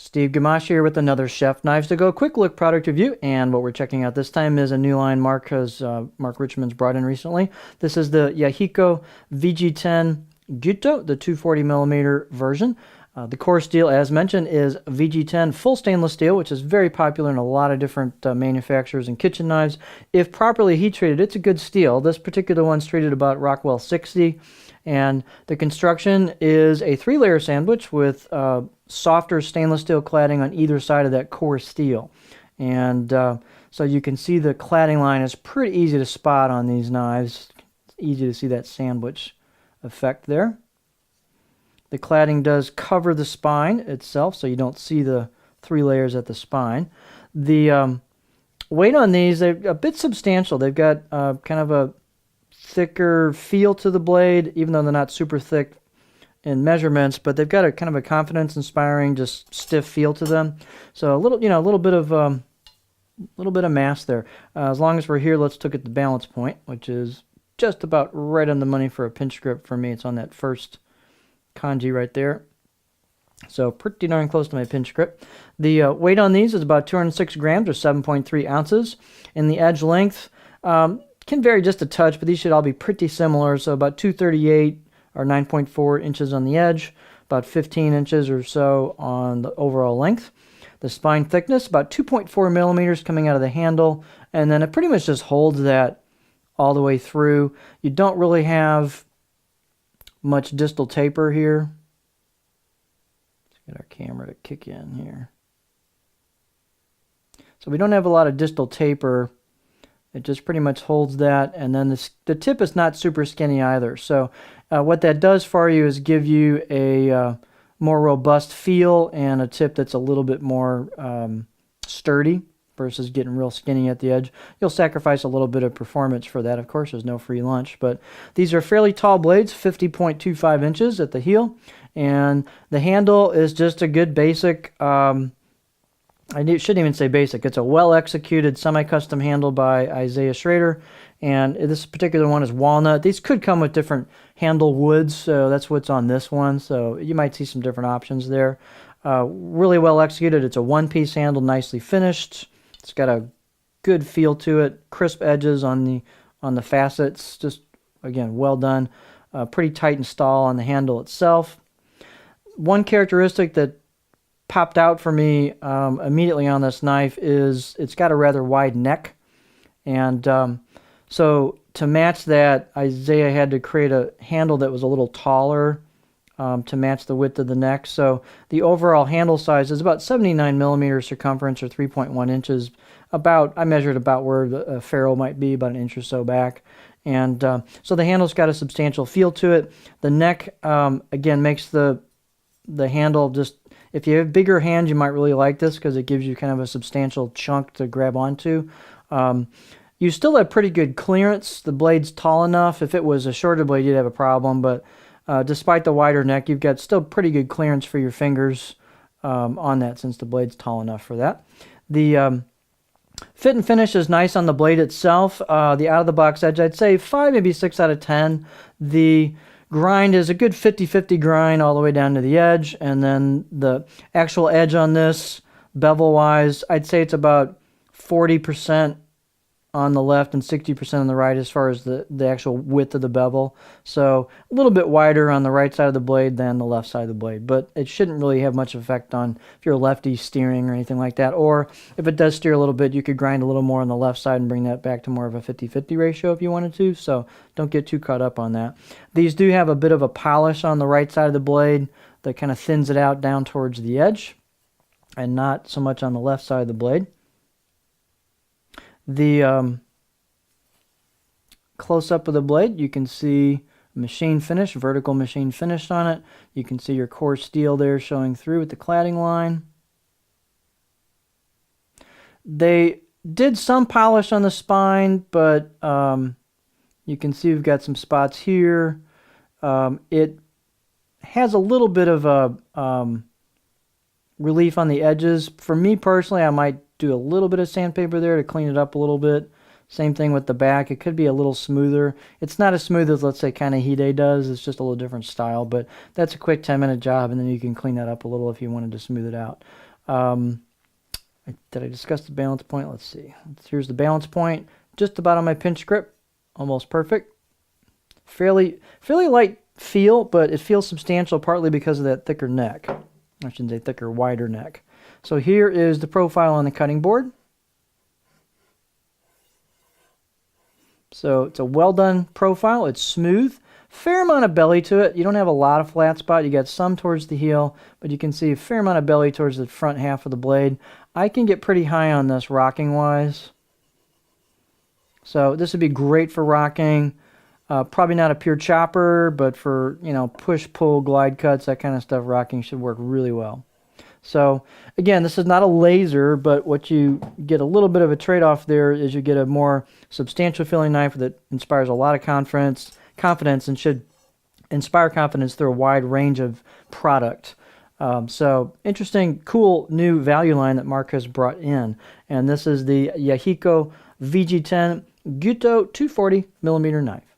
Steve Gamache here with another Chef Knives to Go quick look product review, and what we're checking out this time is a new line Mark Richmond's brought in recently. This is the Yahiko VG-10 Gyuto, the 240 millimeter version. The core steel, as mentioned, is VG-10 full stainless steel, which is very popular in a lot of different manufacturers and kitchen knives. If properly heat treated, it's a good steel. This particular one's treated about Rockwell 60, and the construction is a 3-layer sandwich with softer stainless steel cladding on either side of that core steel. And so you can see the cladding line is pretty easy to spot on these knives. It's easy to see that sandwich effect there. The cladding does cover the spine itself, so you don't see the 3 layers at the spine. The weight on these, they're a bit substantial. They've got kind of a thicker feel to the blade, even though they're not super thick in measurements, but they've got a kind of a confidence-inspiring, just stiff feel to them. So a little bit of mass there. As long as we're here, let's look at the balance point, which is just about right on the money for a pinch grip for me. It's on that first kanji right there. So pretty darn close to my pinch grip. The weight on these is about 206 grams or 7.3 ounces. And the edge length can vary just a touch, but these should all be pretty similar. So about 238 or 9.4 inches on the edge, about 15 inches or so on the overall length. The spine thickness, about 2.4 millimeters coming out of the handle, and then it pretty much just holds that all the way through. You don't really have much distal taper here. Let's get our camera to kick in here. So we don't have a lot of distal taper. It just pretty much holds that, and then the tip is not super skinny either. So what that does for you is give you a more robust feel and a tip that's a little bit more sturdy versus getting real skinny at the edge. You'll sacrifice a little bit of performance for that. Of course, there's no free lunch, but these are fairly tall blades, 50.25 inches at the heel, and the handle is just a good basic, shouldn't even say basic, it's a well-executed semi-custom handle by Isaiah Schrader, and this particular one is walnut. These could come with different handle woods, so that's what's on this one, so you might see some different options there. Really well executed. It's a one-piece handle, nicely finished. It's got a good feel to it, crisp edges on the facets, just again well done. Pretty tight install on the handle itself. One characteristic that popped out for me immediately on this knife is it's got a rather wide neck, and so to match that, Isaiah had to create a handle that was a little taller to match the width of the neck. So the overall handle size is about 79 millimeters circumference or 3.1 inches. I measured about where the ferrule might be, about an inch or so back. And so the handle's got a substantial feel to it. The neck, again, makes the handle just, if you have bigger hands, you might really like this because it gives you kind of a substantial chunk to grab onto. You still have pretty good clearance. The blade's tall enough. If it was a shorter blade, you'd have a problem, but despite the wider neck, you've got still pretty good clearance for your fingers on that, since the blade's tall enough for that. The fit and finish is nice on the blade itself. The out-of-the-box edge, I'd say 5, maybe 6 out of 10. The grind is a good 50-50 grind all the way down to the edge, and then the actual edge on this, bevel-wise, I'd say it's about 40% on the left and 60% on the right as far as the actual width of the bevel. So a little bit wider on the right side of the blade than the left side of the blade, but it shouldn't really have much effect on if you're a lefty steering or anything like that. Or if it does steer a little bit, you could grind a little more on the left side and bring that back to more of a 50-50 ratio if you wanted to, so don't get too caught up on that. These do have a bit of a polish on the right side of the blade that kind of thins it out down towards the edge, and not so much on the left side of the blade. The close-up of the blade, you can see machine finish, vertical machine finish on it. You can see your core steel there showing through with the cladding line. They did some polish on the spine, but you can see we've got some spots here. It has a little bit of a relief on the edges. For me personally, I might do a little bit of sandpaper there to clean it up a little bit. Same thing with the back. It could be a little smoother. It's not as smooth as, let's say, kind of Hide does. It's just a little different style, but that's a quick 10-minute job, and then you can clean that up a little if you wanted to smooth it out. Did I discuss the balance point? Let's see. Here's the balance point, just about on my pinch grip, almost perfect. Fairly light feel, but it feels substantial partly because of that thicker neck. I shouldn't say thicker, wider neck. So here is the profile on the cutting board. So it's a well done profile. It's smooth. Fair amount of belly to it. You don't have a lot of flat spot. You got some towards the heel, but you can see a fair amount of belly towards the front half of the blade. I can get pretty high on this rocking wise. So this would be great for rocking. Probably not a pure chopper, but for, you know, push, pull, glide cuts, that kind of stuff, rocking should work really well. So again, this is not a laser, but what you get a little bit of a trade-off there is you get a more substantial feeling knife that inspires a lot of confidence and should inspire confidence through a wide range of product. So interesting, cool new value line that Mark has brought in. And this is the Yahiko VG-10 Gyuto 240mm knife.